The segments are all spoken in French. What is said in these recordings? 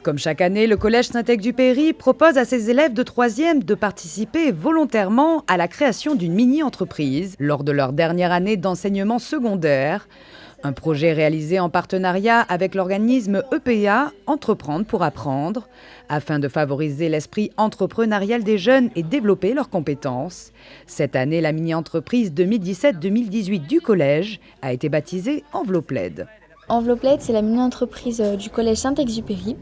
Comme chaque année, le Collège Saint-Exupéry propose à ses élèves de 3e de participer volontairement à la création d'une mini-entreprise lors de leur dernière année d'enseignement secondaire. Un projet réalisé en partenariat avec l'organisme EPA, Entreprendre pour apprendre, afin de favoriser l'esprit entrepreneurial des jeunes et développer leurs compétences. Cette année, la mini-entreprise 2017-2018 du collège a été baptisée Enveloppeled. Enveloppeled, c'est la mini-entreprise du Collège Saint-Exupéry.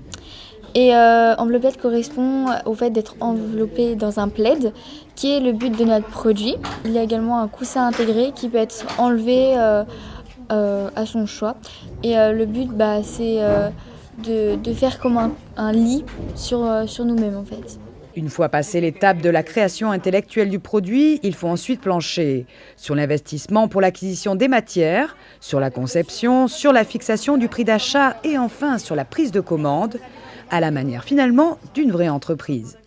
Et Enveloppeled correspond au fait d'être enveloppé dans un plaid, qui est le but de notre produit. Il y a également un coussin intégré qui peut être enlevé à son choix. Et le but, c'est de faire comme un lit sur nous-mêmes en fait. Une fois passée l'étape de la création intellectuelle du produit, il faut ensuite plancher sur l'investissement pour l'acquisition des matières, sur la conception, sur la fixation du prix d'achat et enfin sur la prise de commande, à la manière finalement d'une vraie entreprise.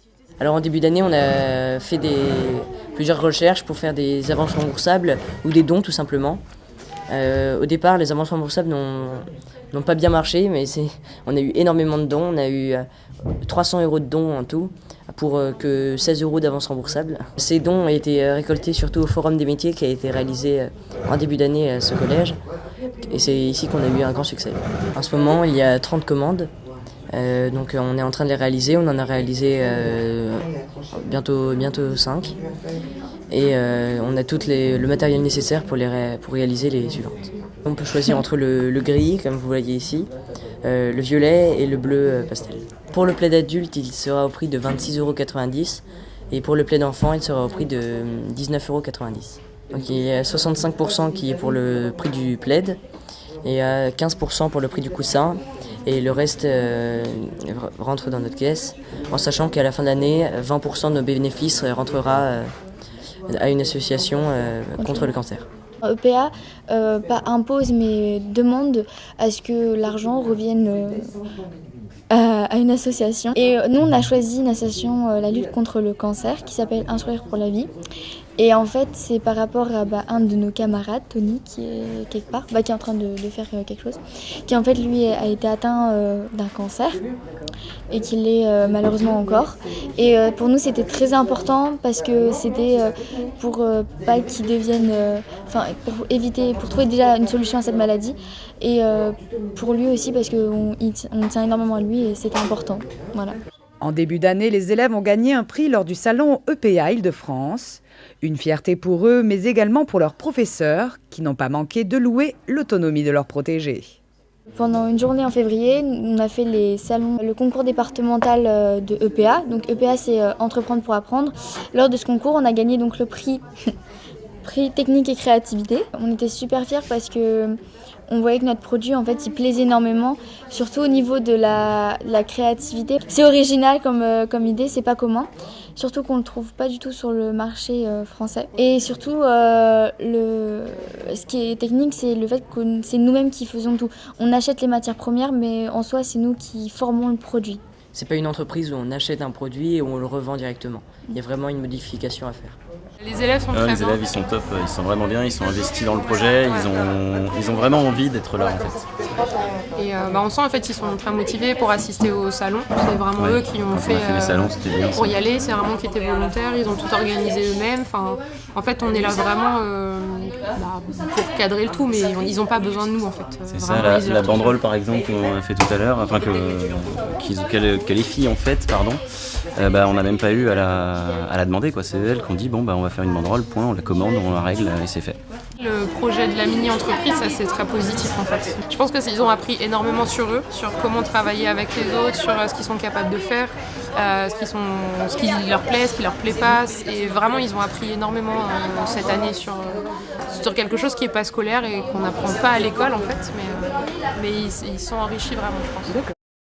Alors en début d'année, on a fait plusieurs recherches pour faire des avances remboursables ou des dons tout simplement. Au départ, les avances remboursables n'ont pas bien marché, mais on a eu énormément de dons. On a eu 300 € de dons en tout, pour que 16 € d'avance remboursable. Ces dons ont été récoltés surtout au Forum des métiers qui a été réalisé en début d'année à ce collège. Et c'est ici qu'on a eu un grand succès. En ce moment, il y a 30 commandes. Donc on est en train de les réaliser. On en a réalisé bientôt 5. Et on a tout le matériel nécessaire pour réaliser les suivantes. On peut choisir entre le gris, comme vous voyez ici, le violet et le bleu pastel. Pour le plaid adulte, il sera au prix de 26,90 € et pour le plaid enfant, il sera au prix de 19,90 €. Donc il y a 65% qui est pour le prix du plaid et 15% pour le prix du coussin. Et le reste rentre dans notre caisse, en sachant qu'à la fin de l'année, 20% de nos bénéfices rentrera à une association contre le cancer. EPA pas impose mais demande à ce que l'argent revienne à une association. Et nous on a choisi une association, la lutte contre le cancer, qui s'appelle Un sourire pour la vie. Et en fait c'est par rapport à un de nos camarades, Tony, qui est quelque part, qui est en train de faire quelque chose, qui en fait lui a été atteint d'un cancer et qui l'est malheureusement encore. Et pour nous c'était très important parce que c'était pour pas qu'il devienne, pour trouver déjà une solution à cette maladie et pour lui aussi parce qu'on tient énormément à lui et c'était important. Voilà. En début d'année, les élèves ont gagné un prix lors du salon EPA Île-de-France. Une fierté pour eux, mais également pour leurs professeurs, qui n'ont pas manqué de louer l'autonomie de leurs protégés. Pendant une journée en février, on a fait le concours départemental de EPA. Donc EPA, c'est Entreprendre pour apprendre. Lors de ce concours, on a gagné donc le prix technique et créativité. On était super fiers parce que on voyait que notre produit, en fait, il plaisait énormément, surtout au niveau de la créativité. C'est original comme idée, c'est pas commun. Surtout qu'on ne le trouve pas du tout sur le marché français. Et surtout, ce qui est technique, c'est le fait que c'est nous-mêmes qui faisons tout. On achète les matières premières, mais en soi, c'est nous qui formons le produit. C'est pas une entreprise où on achète un produit et où on le revend directement. Il y a vraiment une modification à faire. Les élèves sont très bien. Les élèves, ils sont top, ils sont vraiment bien, ils sont investis dans le projet, ils ont vraiment envie d'être là en fait. Et on sent en fait qu'ils sont très motivés pour assister au salon. C'est vraiment eux qui ont fait les salons, c'était bien, pour y aller. C'est vraiment qui étaient volontaires, ils ont tout organisé eux-mêmes. Enfin, en fait, on est là vraiment pour cadrer le tout, mais ils n'ont pas besoin de nous en fait. C'est vraiment, ça, la banderole par exemple qu'on a fait tout à l'heure, que les filles ont faite, pardon. On n'a même pas eu à la demander, quoi. C'est elles qui ont dit on va faire une banderole, point, on la commande, on la règle et c'est fait. Le projet de la mini-entreprise, ça c'est très positif en fait. Je pense qu'ils ont appris énormément sur eux, sur comment travailler avec les autres, sur ce qu'ils sont capables de faire, ce qui leur plaît, ce qui leur plaît pas. Et vraiment ils ont appris énormément cette année sur quelque chose qui n'est pas scolaire et qu'on n'apprend pas à l'école en fait. Mais ils sont enrichis vraiment, je pense.